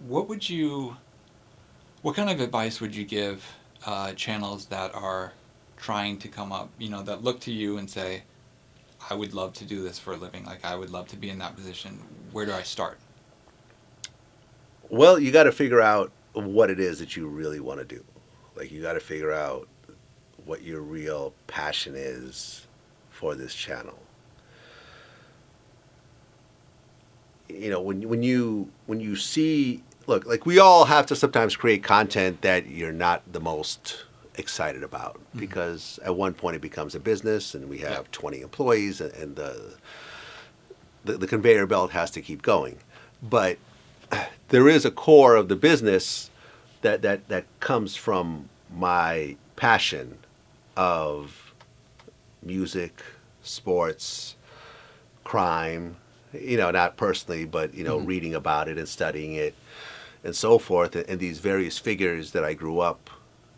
what kind of advice would you give channels that are trying to come up, that look to you and say, I would love to do this for a living. Like, I would love to be in that position. Where do I start? Well, you got to figure out what it is that you really want to do. Like, you got to figure out what your real passion is for this channel. When you see, look, like, we all have to sometimes create content that you're not the most excited about, Mm-hmm. because at one point it becomes a business and we have 20 employees, and the conveyor belt has to keep going. But there is a core of the business that comes from my passion of music, sports, crime, not personally, but, Mm-hmm. reading about it and studying it and so forth. And these various figures that I grew up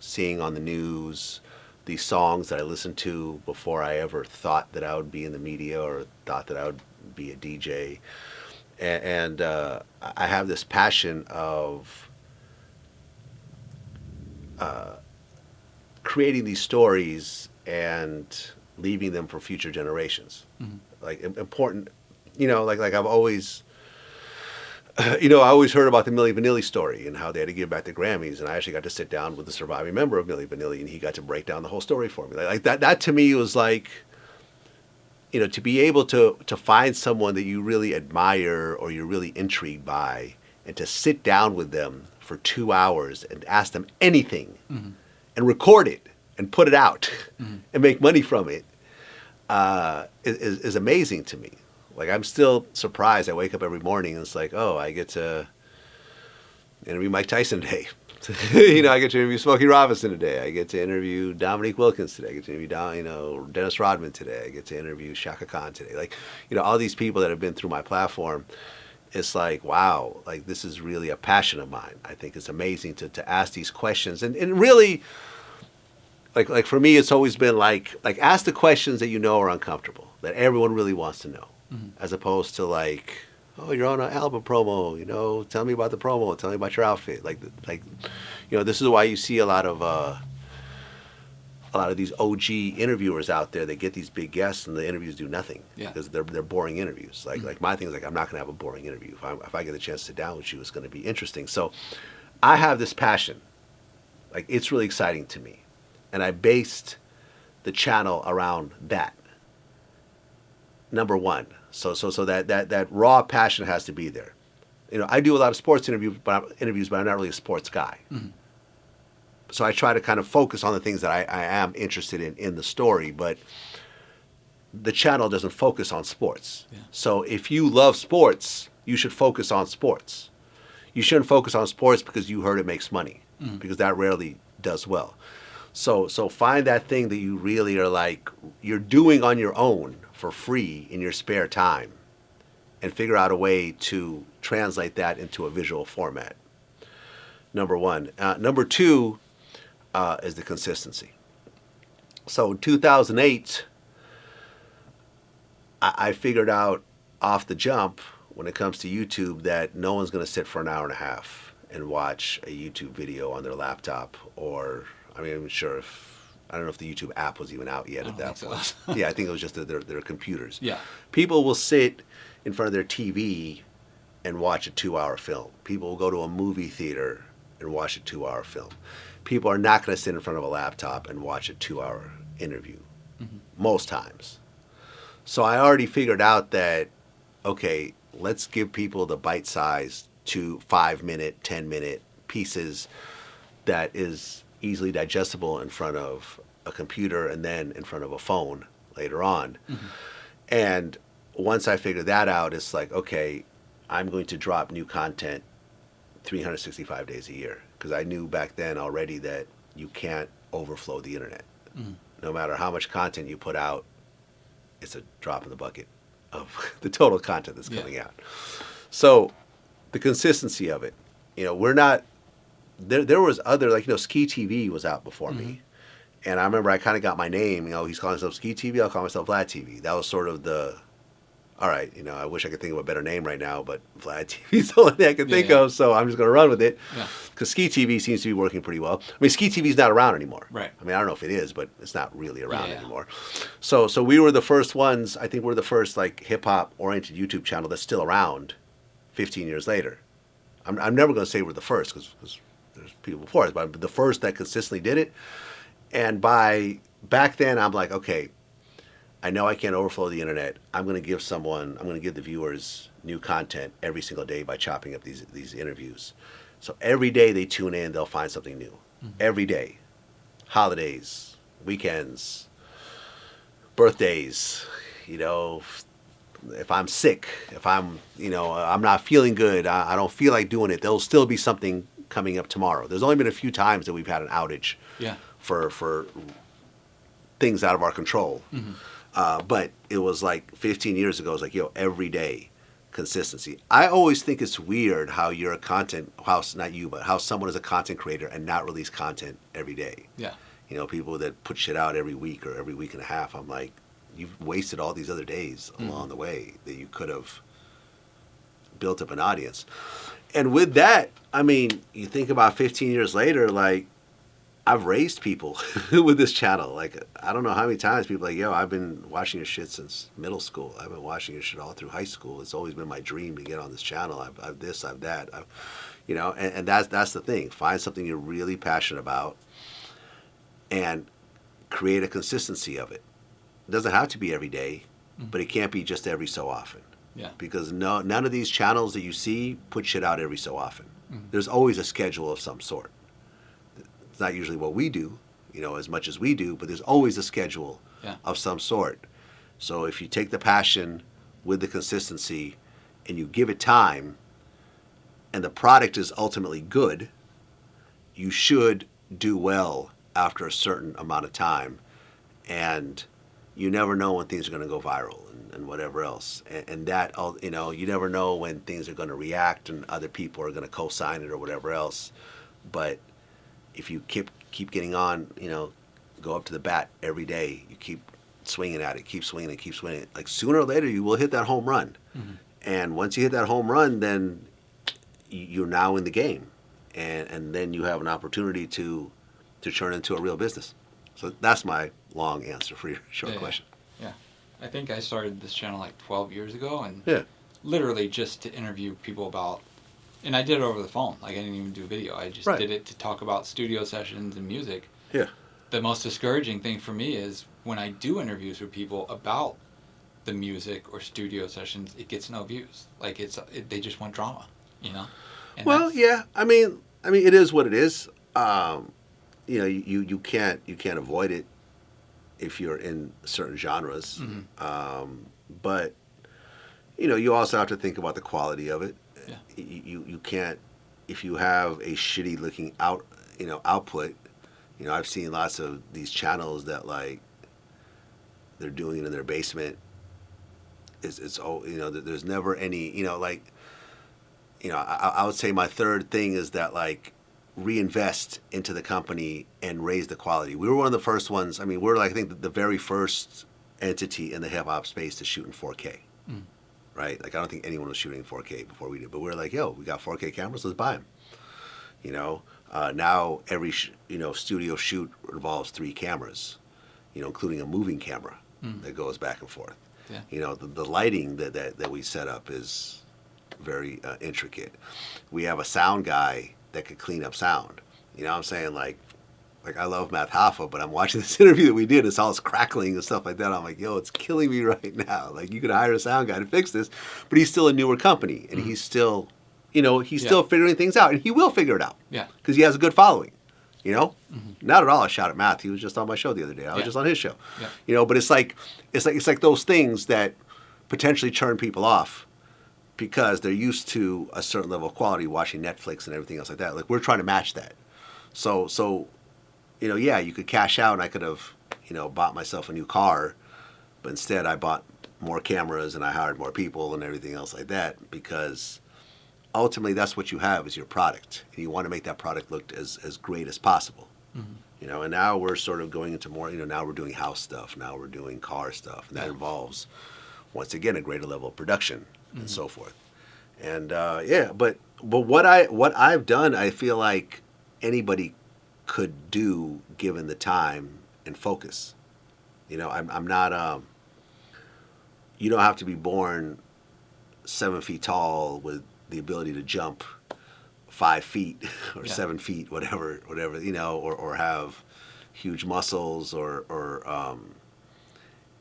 seeing on the news, these songs that I listened to before I ever thought that I would be in the media or thought that I would be a DJ. And I have this passion of creating these stories and leaving them for future generations. Mm-hmm. Like, important, like I've always, I always heard about the Milli Vanilli story and how they had to give back the Grammys, and I actually got to sit down with the surviving member of Milli Vanilli, and he got to break down the whole story for me. Like that. That to me was like, to be able to find someone that you really admire or you're really intrigued by, and to sit down with them for 2 hours and ask them anything, Mm-hmm. and record it and put it out, Mm-hmm. and make money from it, is amazing to me. Like, I'm still surprised. I wake up every morning and it's like, oh, I get to interview Mike Tyson today. I get to interview Smokey Robinson today. I get to interview Dominique Wilkins today. I get to interview Dennis Rodman today. I get to interview Shaka Khan today. Like, all these people that have been through my platform. It's like, wow, like, this is really a passion of mine. I think it's amazing to ask these questions. And really, like for me, it's always been like ask the questions that are uncomfortable, that everyone really wants to know, Mm-hmm. as opposed to like, oh, you're on an album promo, tell me about the promo, tell me about your outfit. Like, this is why you see a lot of these OG interviewers out there. They get these big guests and the interviews do nothing, Yeah. because they're boring interviews. Like, Mm-hmm. like my thing is, like, I'm not going to have a boring interview. If I get a chance to sit down with you, it's going to be interesting. So I have this passion. Like, it's really exciting to me. And I based the channel around that. Number one. So that raw passion has to be there. I do a lot of sports interviews, but I'm not really a sports guy. Mm-hmm. So I try to kind of focus on the things that I am interested in the story, but the channel doesn't focus on sports. Yeah. So if you love sports, you should focus on sports. You shouldn't focus on sports because you heard it makes money, Mm-hmm. because that rarely does well. So find that thing that you really are like, you're doing on your own for free in your spare time, and figure out a way to translate that into a visual format. Number one. Number two is the consistency. So in 2008, I figured out off the jump, when it comes to YouTube, that no one's going to sit for an hour and a half and watch a YouTube video on their laptop, or, I mean, I don't know if the YouTube app was even out yet at that point. So. Yeah, I think it was just their computers. Yeah. People will sit in front of their TV and watch a 2-hour film. People will go to a movie theater and watch a 2-hour film. People are not going to sit in front of a laptop and watch a 2-hour interview, Mm-hmm. most times. So I already figured out that, okay, let's give people the bite-sized 5-minute, 10-minute pieces that is easily digestible in front of a computer and then in front of a phone later on. Mm-hmm. And once I figured that out, it's like, okay, I'm going to drop new content 365 days a year, because I knew back then already that you can't overflow the internet. Mm-hmm. No matter how much content you put out, it's a drop in the bucket of the total content that's coming out. So the consistency of it, we're not, there was other, like, Ski TV was out before Mm-hmm. me. And I remember I kind of got my name, he's calling himself Ski TV, I'll call myself Vlad TV. That was sort of all right, I wish I could think of a better name right now, but Vlad TV is the only thing I can think Yeah. of, so I'm just going to run with it. Yeah. Because Ski TV seems to be working pretty well. I mean, Ski TV is not around anymore. Right. I mean, I don't know if it is, but it's not really around Yeah. anymore. So we were the first ones. I think we're the first like hip hop oriented YouTube channel that's still around 15 years later. I'm never going to say we're the first because there's people before us, but the first that consistently did it. And back then, I'm like, okay, I know I can't overflow the internet. I'm going to give the viewers new content every single day by chopping up these interviews. So every day they tune in, they'll find something new. Mm-hmm. Every day. Holidays, weekends, birthdays, if I'm sick, if I'm not feeling good, I don't feel like doing it, there'll still be something coming up tomorrow. There's only been a few times that we've had an outage for things out of our control. Mm-hmm. But it was like 15 years ago, it was like, every day, consistency. I always think it's weird how you're how someone is a content creator and not release content every day. Yeah. People that put shit out every week or every week and a half. I'm like, you've wasted all these other days along the way that you could have built up an audience. And with that, I mean, you think about 15 years later, like, I've raised people with this channel. Like, I don't know how many times people are like, I've been watching your shit since middle school. I've been watching your shit all through high school. It's always been my dream to get on this channel. I've this, I've that. And that's the thing. Find something you're really passionate about and create a consistency of it. It doesn't have to be every day, but it can't be just every so often. Yeah. Because none of these channels that you see put shit out every so often. Mm-hmm. There's always a schedule of some sort. It's not usually what we do, as much as we do, but there's always a schedule of some sort. So if you take the passion with the consistency and you give it time and the product is ultimately good, you should do well after a certain amount of time. And you never know when things are going to go viral and whatever else. And that, you never know when things are going to react and other people are going to co-sign it or whatever else. But if you keep getting on, go up to the bat every day, you keep swinging at it, keep swinging it, like sooner or later you will hit that home run. Mm-hmm. And once you hit that home run, then you're now in the game. And then you have an opportunity to turn into a real business. So that's my long answer for your short question. Yeah. I think I started this channel like 12 years ago and literally just to interview people about, and I did it over the phone. Like, I didn't even do video. I just did it to talk about studio sessions and music. Yeah. The most discouraging thing for me is when I do interviews with people about the music or studio sessions, it gets no views. Like, they just want drama, And yeah. I mean, it is what it is. You can't avoid it if you're in certain genres. Mm-hmm. But you also have to think about the quality of it. Yeah. You can't, if you have a shitty looking output. I've seen lots of these channels that like they're doing it in their basement. There's never any I would say my third thing is that like reinvest into the company and raise the quality. We were one of the first ones. I mean, we're like I think the very first entity in the hip hop space to shoot in 4K. Mm. Right? Like, I don't think anyone was shooting in 4K before we did. But we were like, we got 4K cameras, let's buy them. Now every, studio shoot involves 3 cameras, including a moving camera that goes back and forth. Yeah. The lighting that we set up is very intricate. We have a sound guy that could clean up sound. You know what I'm saying? Like I love Matt Hoffa, but I'm watching this interview that we did. It's all this crackling and stuff like that. I'm like, it's killing me right now. Like, you could hire a sound guy to fix this, but he's still a newer company, and he's still, still figuring things out, and he will figure it out. Yeah. Because he has a good following. Not at all a shot at Matt. He was just on my show the other day. I was just on his show. Yeah. But it's like those things that potentially turn people off because they're used to a certain level of quality watching Netflix and everything else like that. Like, we're trying to match that. So you could cash out and I could have, bought myself a new car, but instead I bought more cameras and I hired more people and everything else like that, because ultimately that's what you have is your product. And you want to make that product look as great as possible. Mm-hmm. And now we're sort of going into more, now we're doing house stuff. Now we're doing car stuff. And that involves once again, a greater level of production and so forth. And yeah, but what I've done, I feel like anybody could do given the time and focus. You know, I'm not. You don't have to be born 7 feet tall with the ability to jump 5 feet or Yeah. 7 feet, whatever, you know, or have huge muscles or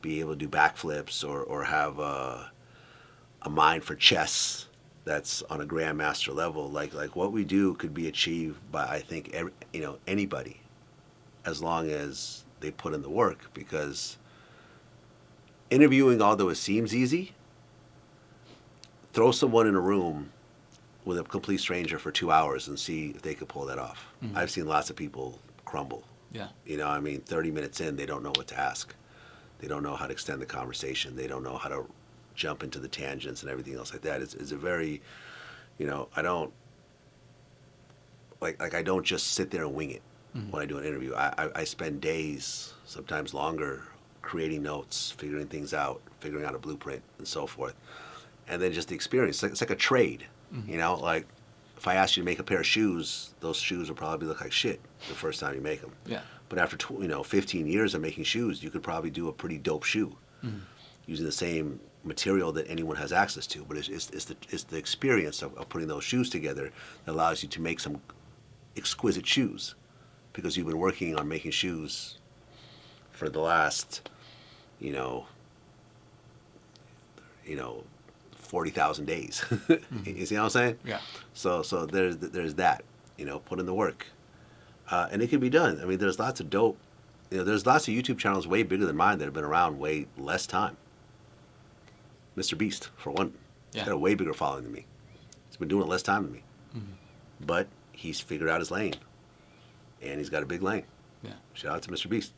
be able to do backflips or have a mind for chess that's on a grandmaster level. Like what we do could be achieved by, I think, anybody, as long as they put in the work. Because interviewing, although it seems easy, throw someone in a room with a complete stranger for 2 hours and see if they could pull that off. I've seen lots of people crumble. Yeah. You know, I mean, 30 minutes in, they don't know what to ask. They don't know how to extend the conversation. They don't know how to jump into the tangents and everything else like that. It's a very, I don't, I don't just sit there and wing it when I do an interview. I spend days, sometimes longer, creating notes, figuring things out, figuring out a blueprint and so forth. And then just the experience. It's like a trade, like if I ask you to make a pair of shoes, those shoes will probably look like shit the first time you make them. Yeah. But after 15 years of making shoes, you could probably do a pretty dope shoe using the same material that anyone has access to. But it's the experience of putting those shoes together that allows you to make some exquisite shoes, because you've been working on making shoes for the last 40,000 days. You see what I'm saying? Yeah. So there's that. Put in the work. And it can be done. I mean, there's lots of dope. There's lots of YouTube channels way bigger than mine that have been around way less time. Mr. Beast, for one, he's got a way bigger following than me. He's been doing it less time than me, but he's figured out his lane, and he's got a big lane. Yeah. Shout out to Mr. Beast.